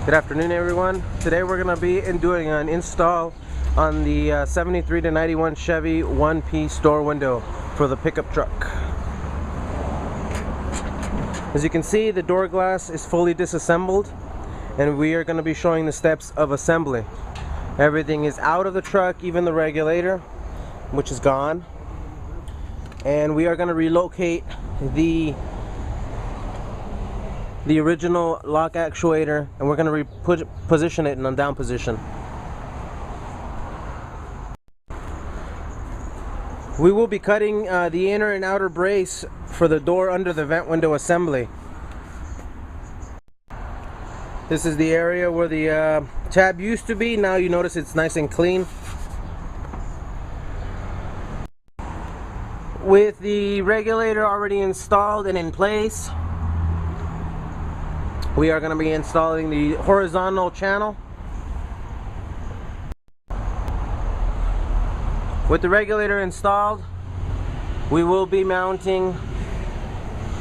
Good afternoon, everyone. Today we're going to be doing an install on the 73 to 91 Chevy one-piece door window for the pickup truck. As you can see, the door glass is fully disassembled, and we are going to be showing the steps of assembly. Everything is out of the truck, even the regulator, which is gone. And we are going to relocate the original lock actuator, and we're going to position it in a down position. We will be cutting the inner and outer brace for the door under the vent window assembly. This is the area where the tab used to be. Now you notice it's nice and clean. With the regulator already installed and in place, we are going to be installing the horizontal channel. With the regulator installed, we will be mounting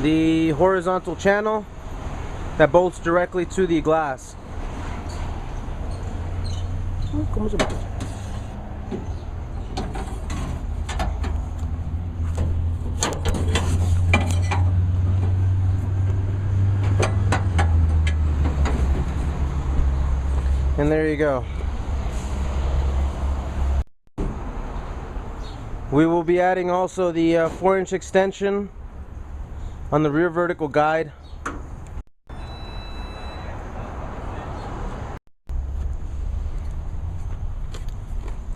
the horizontal channel that bolts directly to the glass. And there you go. We will be adding also the 4-inch extension on the rear vertical guide.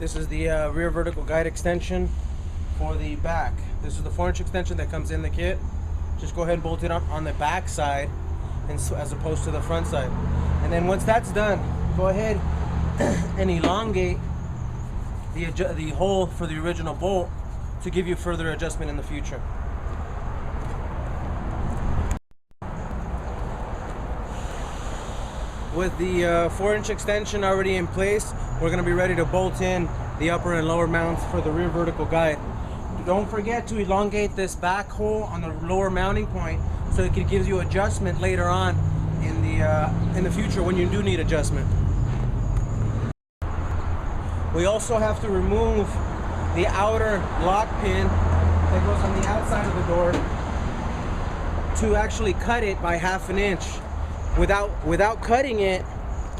This is the rear vertical guide extension for the back. This is the 4-inch extension that comes in the kit. Just go ahead and bolt it on the back side as opposed to the front side. And then once that's done, go ahead and elongate the hole for the original bolt to give you further adjustment in the future. With the 4-inch extension already in place, we're going to be ready to bolt in the upper and lower mounts for the rear vertical guide. Don't forget to elongate this back hole on the lower mounting point so it gives you adjustment later on in the future when you do need adjustment. We also have to remove the outer lock pin that goes on the outside of the door to actually cut it by ½ inch. Without cutting it,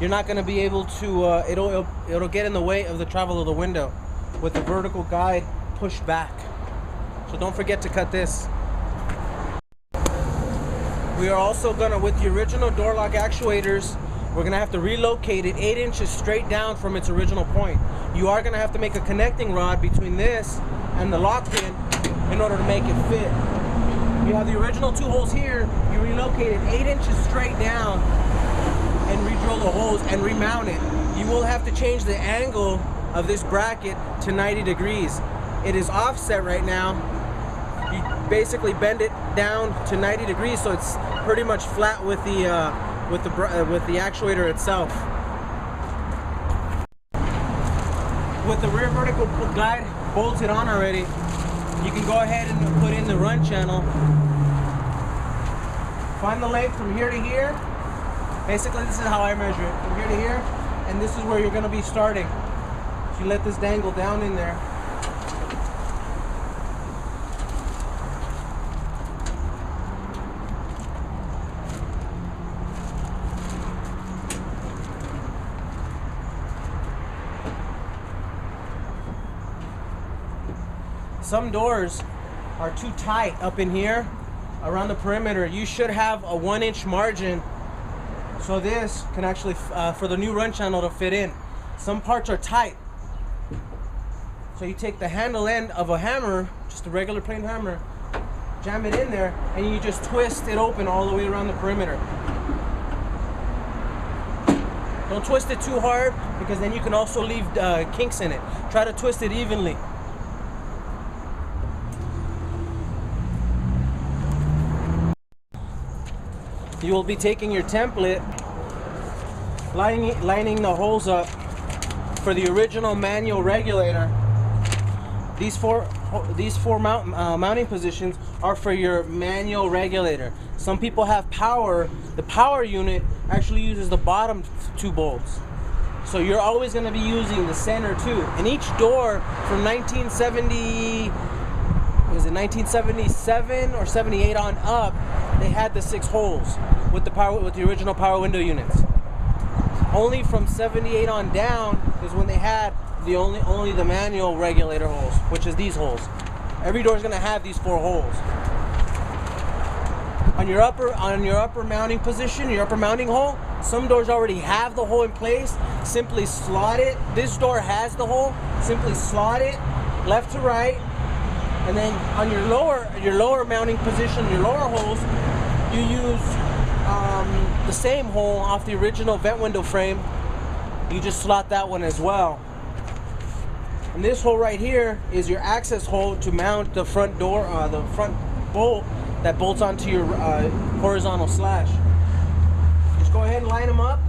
you're not going to be able to, it'll get in the way of the travel of the window with the vertical guide pushed back. So don't forget to cut this. We are also going to, with the original door lock actuators, we're going to have to relocate it 8 inches straight down from its original point. You are going to have to make a connecting rod between this and the lock pin in order to make it fit. You have the original 2 holes here, you relocate it 8 inches straight down and re-drill the holes and remount it. You will have to change the angle of this bracket to 90 degrees. It is offset right now. You basically bend it down to 90 degrees so it's pretty much flat with the actuator itself. With the rear vertical guide bolted on already, you can go ahead and put in the run channel. Find the length from here to here. Basically, this is how I measure it, from here to here, and this is where you're going to be starting. So you let this dangle down in there. Some doors are too tight up in here around the perimeter. You should have a 1-inch margin so this can actually, for the new run channel to fit in. Some parts are tight. So you take the handle end of a hammer, just a regular plain hammer, jam it in there, and you just twist it open all the way around the perimeter. Don't twist it too hard because then you can also leave kinks in it. Try to twist it evenly. You will be taking your template, lining the holes up for the original manual regulator. These four mounting positions are for your manual regulator. Some people have power. The power unit actually uses the bottom 2 bolts. So you're always going to be using the center 2. And each door from 1977 or 78 on up, they had the 6 holes with the original power window units. Only from 78 on down is when they had only the manual regulator holes, which is these holes. Every door is going to have these 4 holes. On your upper mounting position, your upper mounting hole, some doors already have the hole in place. Simply slot it. This door has the hole. Simply slot it left to right, and then on your lower mounting position, your lower holes, you use the same hole off the original vent window frame. You just slot that one as well. And this hole right here is your access hole to mount the front door, the front bolt that bolts onto your horizontal slash. Just go ahead and line them up.